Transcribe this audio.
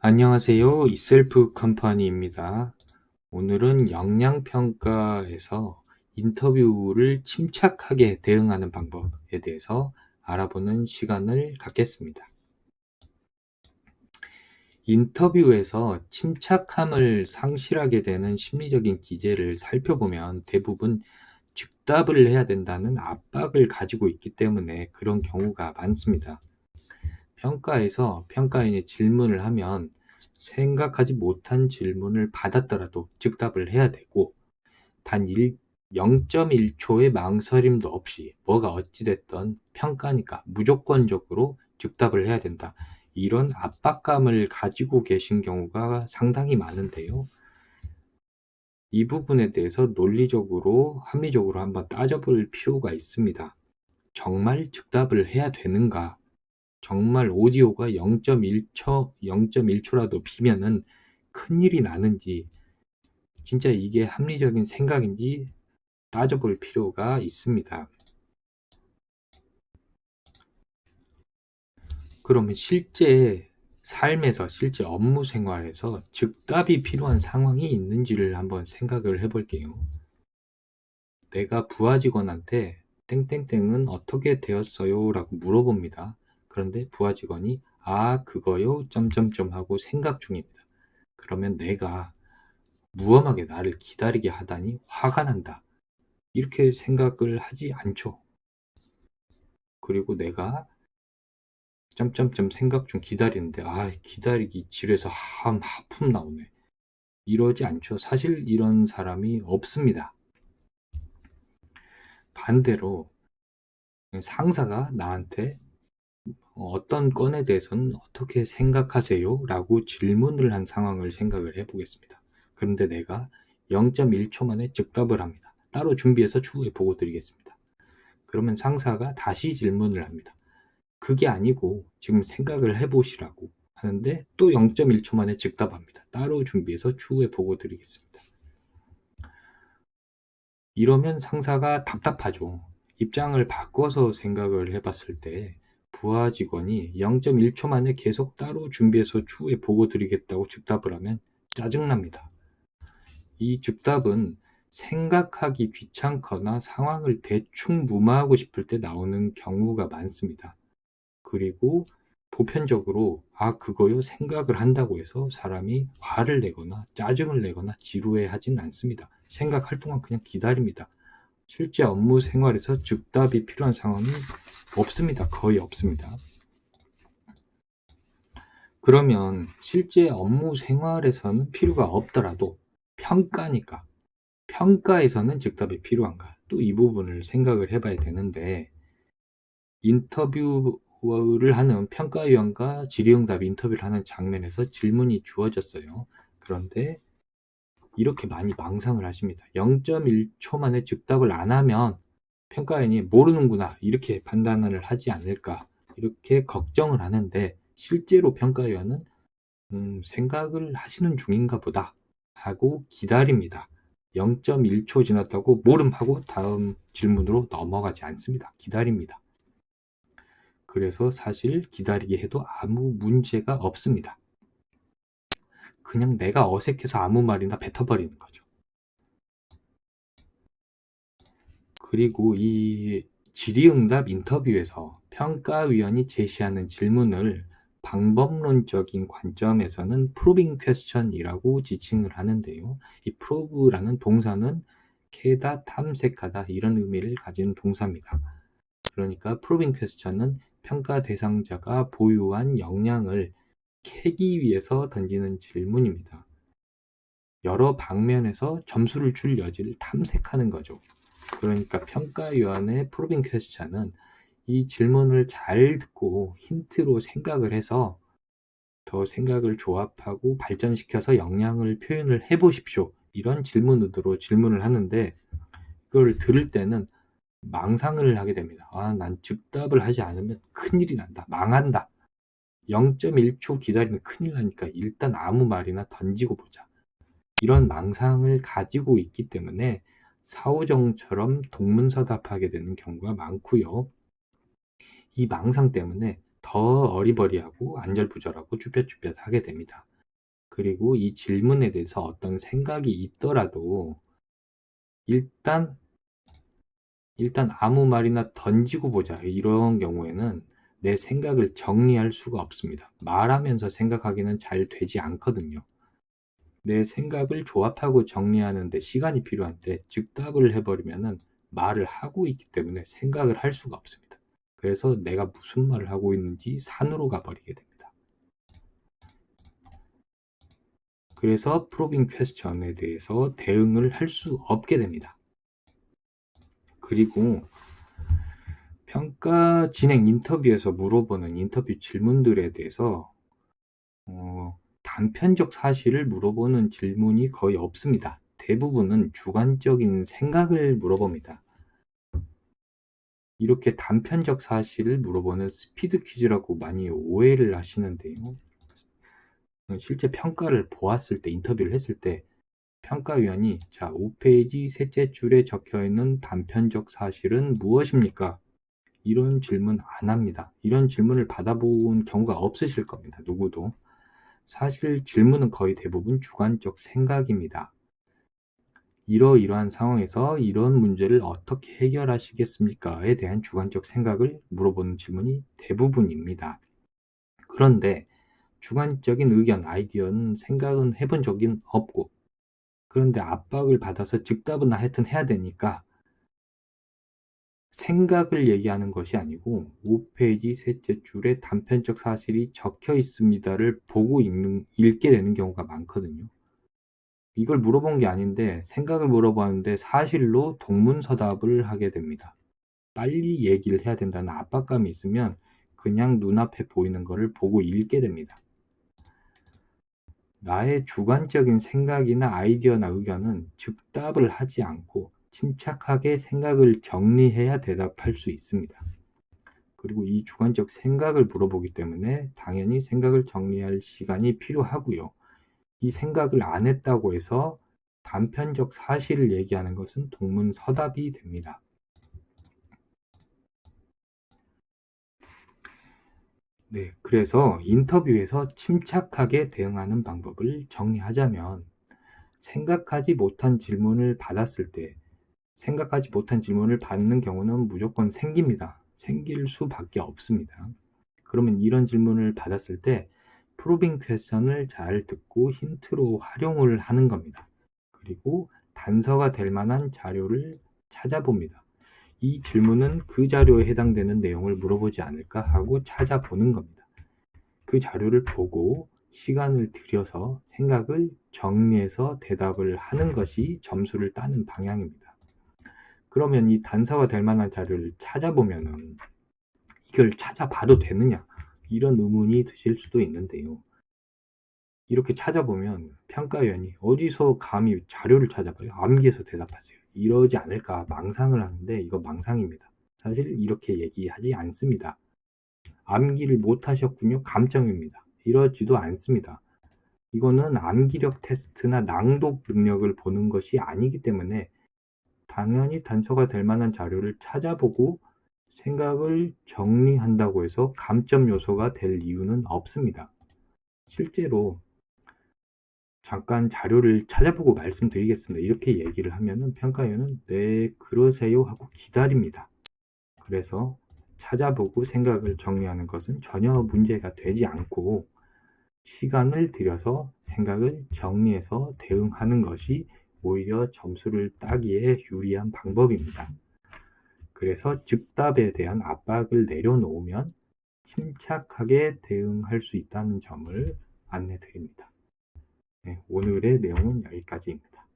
안녕하세요. 이셀프 컴퍼니입니다. 오늘은 역량평가에서 인터뷰를 침착하게 대응하는 방법에 대해서 알아보는 시간을 갖겠습니다. 인터뷰에서 침착함을 상실하게 되는 심리적인 기제를 살펴보면 대부분 즉답을 해야 된다는 압박을 가지고 있기 때문에 그런 경우가 많습니다. 평가에서 평가인이 질문을 하면 생각하지 못한 질문을 받았더라도 즉답을 해야 되고 단 0.1초의 망설임도 없이 뭐가 어찌됐든 평가니까 무조건적으로 즉답을 해야 된다. 이런 압박감을 가지고 계신 경우가 상당히 많은데요. 이 부분에 대해서 논리적으로, 합리적으로 한번 따져볼 필요가 있습니다. 정말 즉답을 해야 되는가? 정말 오디오가 0.1초라도 비면은 큰일이 나는지, 진짜 이게 합리적인 생각인지 따져볼 필요가 있습니다. 그러면 실제 삶에서, 실제 업무 생활에서 즉답이 필요한 상황이 있는지를 한번 생각을 해볼게요. 내가 부하 직원한테 땡땡땡은 어떻게 되었어요? 라고 물어봅니다. 그런데 부하 직원이 그거요? 점점점 하고 생각 중입니다. 그러면 내가 무엄하게 나를 기다리게 하다니 화가 난다. 이렇게 생각을 하지 않죠. 그리고 내가 점점점 생각 중 기다리는데 기다리기 지루해서 하품 나오네. 이러지 않죠. 사실 이런 사람이 없습니다. 반대로 상사가 나한테 어떤 건에 대해서는 어떻게 생각하세요? 라고 질문을 한 상황을 생각을 해보겠습니다. 그런데 내가 0.1초 만에 즉답을 합니다. 따로 준비해서 추후에 보고 드리겠습니다. 그러면 상사가 다시 질문을 합니다. 그게 아니고 지금 생각을 해보시라고 하는데 또 0.1초 만에 즉답합니다. 따로 준비해서 추후에 보고 드리겠습니다. 이러면 상사가 답답하죠. 입장을 바꿔서 생각을 해봤을 때 부하 직원이 0.1초 만에 계속 따로 준비해서 추후에 보고 드리겠다고 즉답을 하면 짜증납니다. 이 즉답은 생각하기 귀찮거나 상황을 대충 무마하고 싶을 때 나오는 경우가 많습니다. 그리고 보편적으로 그거요 생각을 한다고 해서 사람이 화를 내거나 짜증을 내거나 지루해 하진 않습니다. 생각할 동안 그냥 기다립니다. 실제 업무 생활에서 즉답이 필요한 상황이 없습니다. 거의 없습니다. 그러면 실제 업무 생활에서는 필요가 없더라도 평가니까 평가에서는 즉답이 필요한가? 또 이 부분을 생각을 해봐야 되는데 인터뷰를 하는 평가위원과 질의응답 인터뷰를 하는 장면에서 질문이 주어졌어요. 그런데 이렇게 많이 망상을 하십니다. 0.1초 만에 즉답을 안 하면 평가위원이 모르는구나 이렇게 판단을 하지 않을까 이렇게 걱정을 하는데 실제로 평가위원은 생각을 하시는 중인가 보다 하고 기다립니다. 0.1초 지났다고 모름하고 다음 질문으로 넘어가지 않습니다. 기다립니다. 그래서 사실 기다리게 해도 아무 문제가 없습니다. 그냥 내가 어색해서 아무 말이나 뱉어버리는 거죠. 그리고 이 질의응답 인터뷰에서 평가위원이 제시하는 질문을 방법론적인 관점에서는 프로빙 퀘스천이라고 지칭을 하는데요. 이 프로브라는 동사는 캐다, 탐색하다 이런 의미를 가진 동사입니다. 그러니까 프로빙 퀘스천은 평가 대상자가 보유한 역량을 캐기 위해서 던지는 질문입니다. 여러 방면에서 점수를 줄 여지를 탐색하는 거죠. 그러니까 평가위원의 프로빙 퀘스천은 이 질문을 잘 듣고 힌트로 생각을 해서 더 생각을 조합하고 발전시켜서 역량을 표현을 해보십시오. 이런 질문 의도로 질문을 하는데 그걸 들을 때는 망상을 하게 됩니다. 난 즉답을 하지 않으면 큰일이 난다. 망한다. 0.1초 기다리면 큰일 나니까 일단 아무 말이나 던지고 보자. 이런 망상을 가지고 있기 때문에 사오정처럼 동문서답하게 되는 경우가 많고요. 이 망상 때문에 더 어리버리하고 안절부절하고 쭈뼛쭈뼛하게 됩니다. 그리고 이 질문에 대해서 어떤 생각이 있더라도 일단 아무 말이나 던지고 보자. 이런 경우에는 내 생각을 정리할 수가 없습니다. 말하면서 생각하기는 잘 되지 않거든요. 내 생각을 조합하고 정리하는데 시간이 필요한데 즉답을 해버리면은 말을 하고 있기 때문에 생각을 할 수가 없습니다. 그래서 내가 무슨 말을 하고 있는지 산으로 가버리게 됩니다. 그래서 프로빙 퀘스천에 대해서 대응을 할 수 없게 됩니다. 그리고 평가 진행 인터뷰에서 물어보는 인터뷰 질문들에 대해서 단편적 사실을 물어보는 질문이 거의 없습니다. 대부분은 주관적인 생각을 물어봅니다. 이렇게 단편적 사실을 물어보는 스피드 퀴즈라고 많이 오해를 하시는데요. 실제 평가를 보았을 때, 인터뷰를 했을 때 평가위원이 자, 5페이지 셋째 줄에 적혀있는 단편적 사실은 무엇입니까? 이런 질문 안 합니다. 이런 질문을 받아본 경우가 없으실 겁니다. 누구도. 사실 질문은 거의 대부분 주관적 생각입니다. 이러이러한 상황에서 이런 문제를 어떻게 해결하시겠습니까? 에 대한 주관적 생각을 물어보는 질문이 대부분입니다. 그런데 주관적인 의견, 아이디어는 생각은 해본 적은 없고 그런데 압박을 받아서 즉답은 하여튼 해야 되니까 생각을 얘기하는 것이 아니고 5페이지 셋째 줄에 단편적 사실이 적혀 있습니다를 보고 읽게 되는 경우가 많거든요. 이걸 물어본 게 아닌데 생각을 물어봤는데 사실로 동문서답을 하게 됩니다. 빨리 얘기를 해야 된다는 압박감이 있으면 그냥 눈앞에 보이는 것을 보고 읽게 됩니다. 나의 주관적인 생각이나 아이디어나 의견은 즉답을 하지 않고 침착하게 생각을 정리해야 대답할 수 있습니다. 그리고 이 주관적 생각을 물어보기 때문에 당연히 생각을 정리할 시간이 필요하고요. 이 생각을 안 했다고 해서 단편적 사실을 얘기하는 것은 동문서답이 됩니다. 네, 그래서 인터뷰에서 침착하게 대응하는 방법을 정리하자면 생각하지 못한 질문을 받았을 때 생각하지 못한 질문을 받는 경우는 무조건 생깁니다. 생길 수밖에 없습니다. 그러면 이런 질문을 받았을 때 프로빙 퀘스천을 잘 듣고 힌트로 활용을 하는 겁니다. 그리고 단서가 될 만한 자료를 찾아봅니다. 이 질문은 그 자료에 해당되는 내용을 물어보지 않을까 하고 찾아보는 겁니다. 그 자료를 보고 시간을 들여서 생각을 정리해서 대답을 하는 것이 점수를 따는 방향입니다. 그러면 이 단서가 될 만한 자료를 찾아보면은 이걸 찾아봐도 되느냐? 이런 의문이 드실 수도 있는데요. 이렇게 찾아보면 평가위원이 어디서 감히 자료를 찾아봐요? 암기해서 대답하세요. 이러지 않을까 망상을 하는데 이거 망상입니다. 사실 이렇게 얘기하지 않습니다. 암기를 못 하셨군요. 감점입니다. 이러지도 않습니다. 이거는 암기력 테스트나 낭독 능력을 보는 것이 아니기 때문에 당연히 단서가 될 만한 자료를 찾아보고 생각을 정리한다고 해서 감점 요소가 될 이유는 없습니다. 실제로 잠깐 자료를 찾아보고 말씀드리겠습니다. 이렇게 얘기를 하면은 평가위원은 네, 그러세요 하고 기다립니다. 그래서 찾아보고 생각을 정리하는 것은 전혀 문제가 되지 않고 시간을 들여서 생각을 정리해서 대응하는 것이 오히려 점수를 따기에 유리한 방법입니다. 그래서 즉답에 대한 압박을 내려놓으면 침착하게 대응할 수 있다는 점을 안내 드립니다. 네, 오늘의 내용은 여기까지입니다.